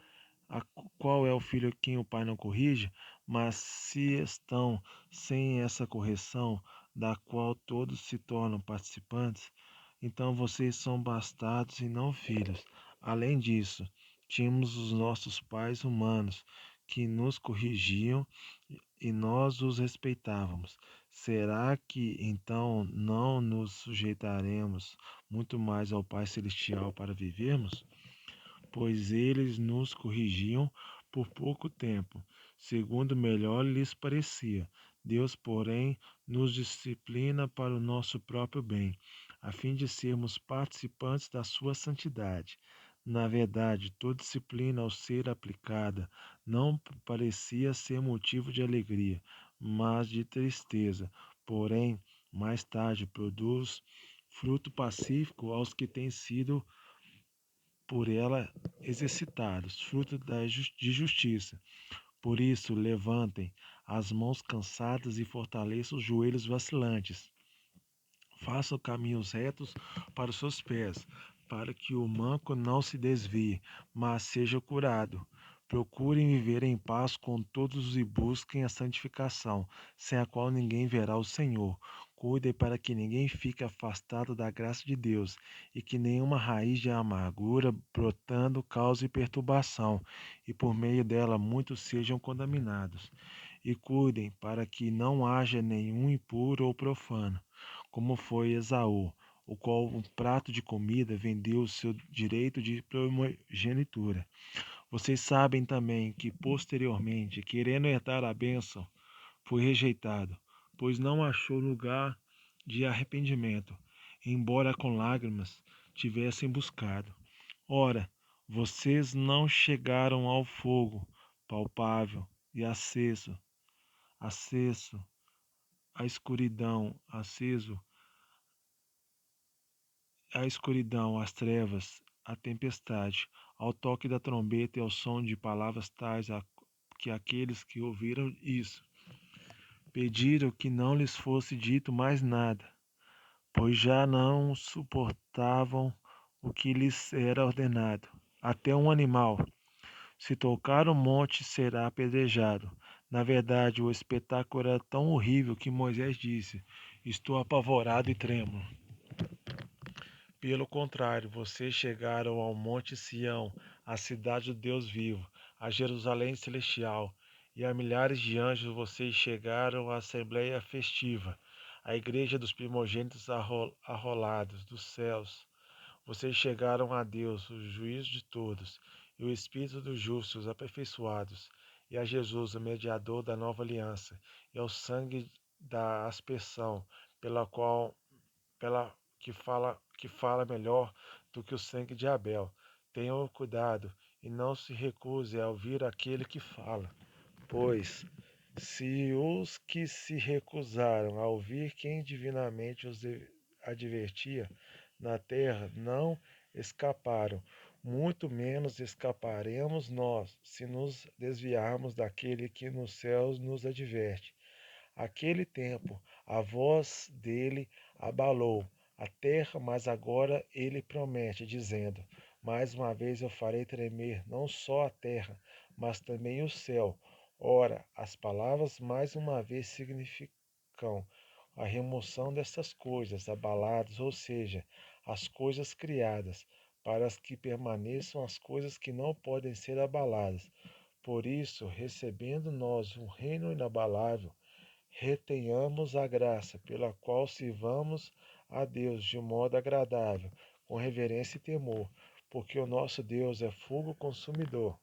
a, qual é o filho a quem o pai não corrige? Mas se estão sem essa correção, da qual todos se tornam participantes, então vocês são bastardos e não filhos. Além disso, tínhamos os nossos pais humanos que nos corrigiam e nós os respeitávamos. Será que então não nos sujeitaremos muito mais ao Pai Celestial para vivermos? Pois eles nos corrigiam por pouco tempo, segundo melhor lhes parecia. Deus, porém, nos disciplina para o nosso próprio bem, a fim de sermos participantes da sua santidade. Na verdade, toda disciplina, ao ser aplicada, não parecia ser motivo de alegria, mas de tristeza. Porém, mais tarde produz fruto pacífico aos que têm sido por ela exercitados, fruto de justiça. Por isso, levantem as mãos cansadas e fortaleçam os joelhos vacilantes. Façam caminhos retos para os seus pés, para que o manco não se desvie, mas seja curado. Procurem viver em paz com todos e busquem a santificação, sem a qual ninguém verá o Senhor. Cuidem para que ninguém fique afastado da graça de Deus e que nenhuma raiz de amargura brotando cause perturbação, e por meio dela muitos sejam contaminados. E cuidem para que não haja nenhum impuro ou profano, como foi Esaú, o qual um prato de comida vendeu o seu direito de primogenitura. Vocês sabem também que posteriormente, querendo herdar a bênção, foi rejeitado, pois não achou lugar de arrependimento, embora com lágrimas tivessem buscado. Ora, Vocês não chegaram ao fogo palpável e acesso, a escuridão, a escuridão, as trevas, a tempestade, ao toque da trombeta e ao som de palavras tais que aqueles que ouviram isso pediram que não lhes fosse dito mais nada, pois já não suportavam o que lhes era ordenado. Até um animal, se tocar o monte, será apedrejado. Na verdade, o espetáculo era tão horrível que Moisés disse: Estou apavorado e tremo. Pelo contrário, vocês chegaram ao Monte Sião, a cidade do Deus vivo, a Jerusalém celestial, e a milhares de anjos vocês chegaram à Assembleia Festiva, a igreja dos primogênitos arrolados dos céus. Vocês chegaram a Deus, o juiz de todos, e o Espírito dos justos aperfeiçoados, e a Jesus, o mediador da nova aliança, e ao sangue da aspersão, pela qual pela que fala melhor do que o sangue de Abel. Tenham cuidado e não se recuse a ouvir aquele que fala, pois se os que se recusaram a ouvir quem divinamente os advertia na terra não escaparam, muito menos escaparemos nós se nos desviarmos daquele que nos céus nos adverte. Aquele tempo, a voz dele abalou a terra, mas agora ele promete, dizendo: Mais uma vez eu farei tremer não só a terra, mas também o céu. Ora, as palavras mais uma vez significam a remoção dessas coisas abaladas, ou seja, as coisas criadas, para as que permaneçam as coisas que não podem ser abaladas. Por isso, recebendo nós um reino inabalável, retenhamos a graça pela qual sirvamos a Deus de modo agradável, com reverência e temor, porque o nosso Deus é fogo consumidor.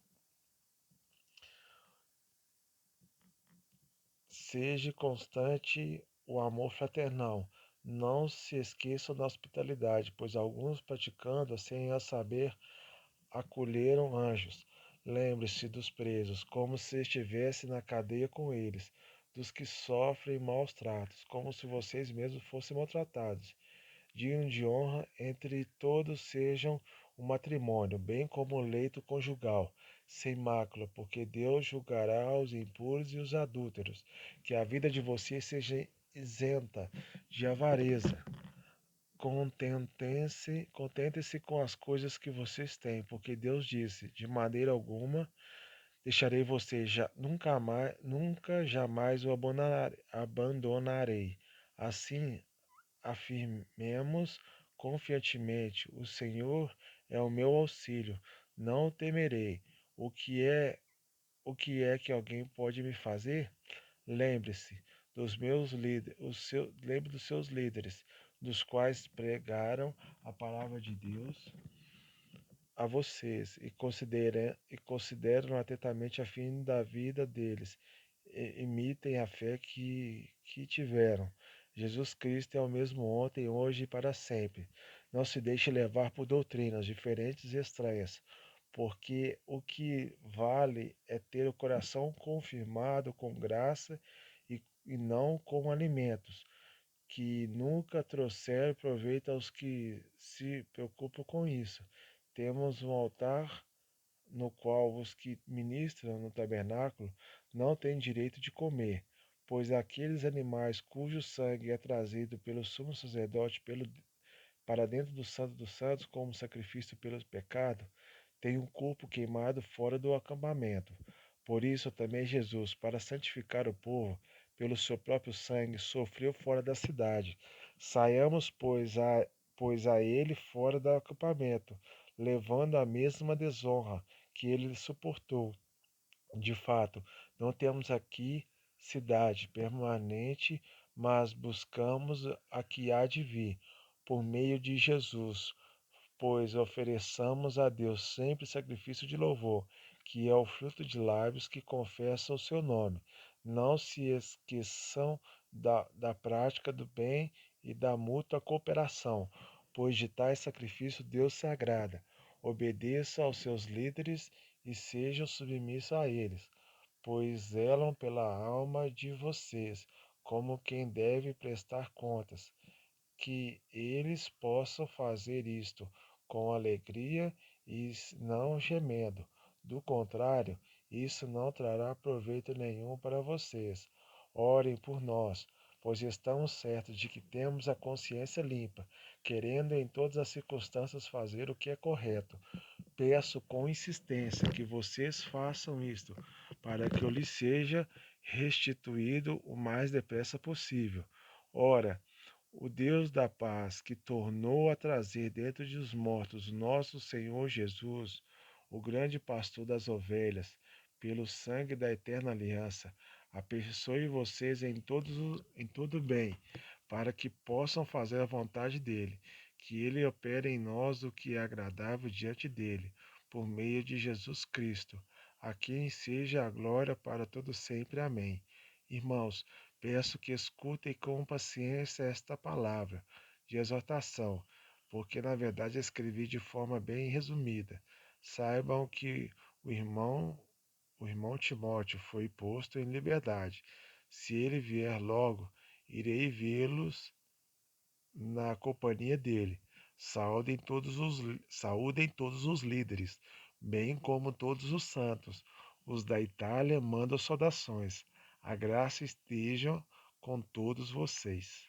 Seja constante o amor fraternal. Não se esqueçam da hospitalidade, pois alguns praticando sem a saber acolheram anjos. Lembre-se dos presos, como se estivesse na cadeia com eles, dos que sofrem maus tratos, como se vocês mesmos fossem maltratados. Digno de honra entre todos sejam o matrimônio, bem como o leito conjugal, sem mácula, porque Deus julgará os impuros e os adúlteros. Que a vida de vocês seja isenta de avareza. Contentem-se com as coisas que vocês têm, porque Deus disse: de maneira alguma deixarei vocês, nunca jamais o abandonarei. Assim, afirmemos confiantemente: o Senhor é o meu auxílio, não temerei. O que é, o que alguém pode me fazer? Lembre-se dos meus líderes, lembre dos seus líderes, dos quais pregaram a palavra de Deus a vocês e consideram atentamente a fim da vida deles. Imitem a fé que tiveram. Jesus Cristo é o mesmo ontem, hoje e para sempre. Não se deixe levar por doutrinas diferentes e estranhas, porque o que vale é ter o coração confirmado com graça e não com alimentos, que nunca trouxeram proveito aos que se preocupam com isso. Temos um altar no qual os que ministram no tabernáculo não têm direito de comer, pois aqueles animais cujo sangue é trazido pelo sumo sacerdote para dentro do Santo dos Santos como sacrifício pelo pecado, têm um corpo queimado fora do acampamento. Por isso também Jesus, para santificar o povo, pelo seu próprio sangue, sofreu fora da cidade. Saiamos, pois a ele fora do acampamento, levando a mesma desonra que ele suportou. De fato, não temos aqui cidade permanente, mas buscamos a que há de vir, por meio de Jesus, pois ofereçamos a Deus sempre sacrifício de louvor, que é o fruto de lábios que confessam o seu nome. Não se esqueçam da prática do bem e da mútua cooperação, pois de tais sacrifícios Deus se agrada. Obedeça aos seus líderes e sejam submissos a eles, pois zelam pela alma de vocês, como quem deve prestar contas. Que eles possam fazer isto com alegria e não gemendo. Do contrário, isso não trará proveito nenhum para vocês. Orem por nós, pois estamos certos de que temos a consciência limpa, querendo em todas as circunstâncias fazer o que é correto. Peço com insistência que vocês façam isto, para que eu lhes seja restituído o mais depressa possível. Ora, o Deus da paz, que tornou a trazer dentro dos mortos nosso Senhor Jesus, o grande pastor das ovelhas, pelo sangue da eterna aliança, aperfeiçoe vocês em todo bem, para que possam fazer a vontade dele, que ele opere em nós o que é agradável diante dele, por meio de Jesus Cristo, a quem seja a glória para todo sempre. Amém. Irmãos, peço que escutem com paciência esta palavra de exortação, porque na verdade escrevi de forma bem resumida. Saibam que o irmão, o irmão Timóteo foi posto em liberdade. Se ele vier logo, irei vê-los na companhia dele. Saúdem todos os líderes, bem como todos os santos. Os da Itália mandam saudações. A graça esteja com todos vocês.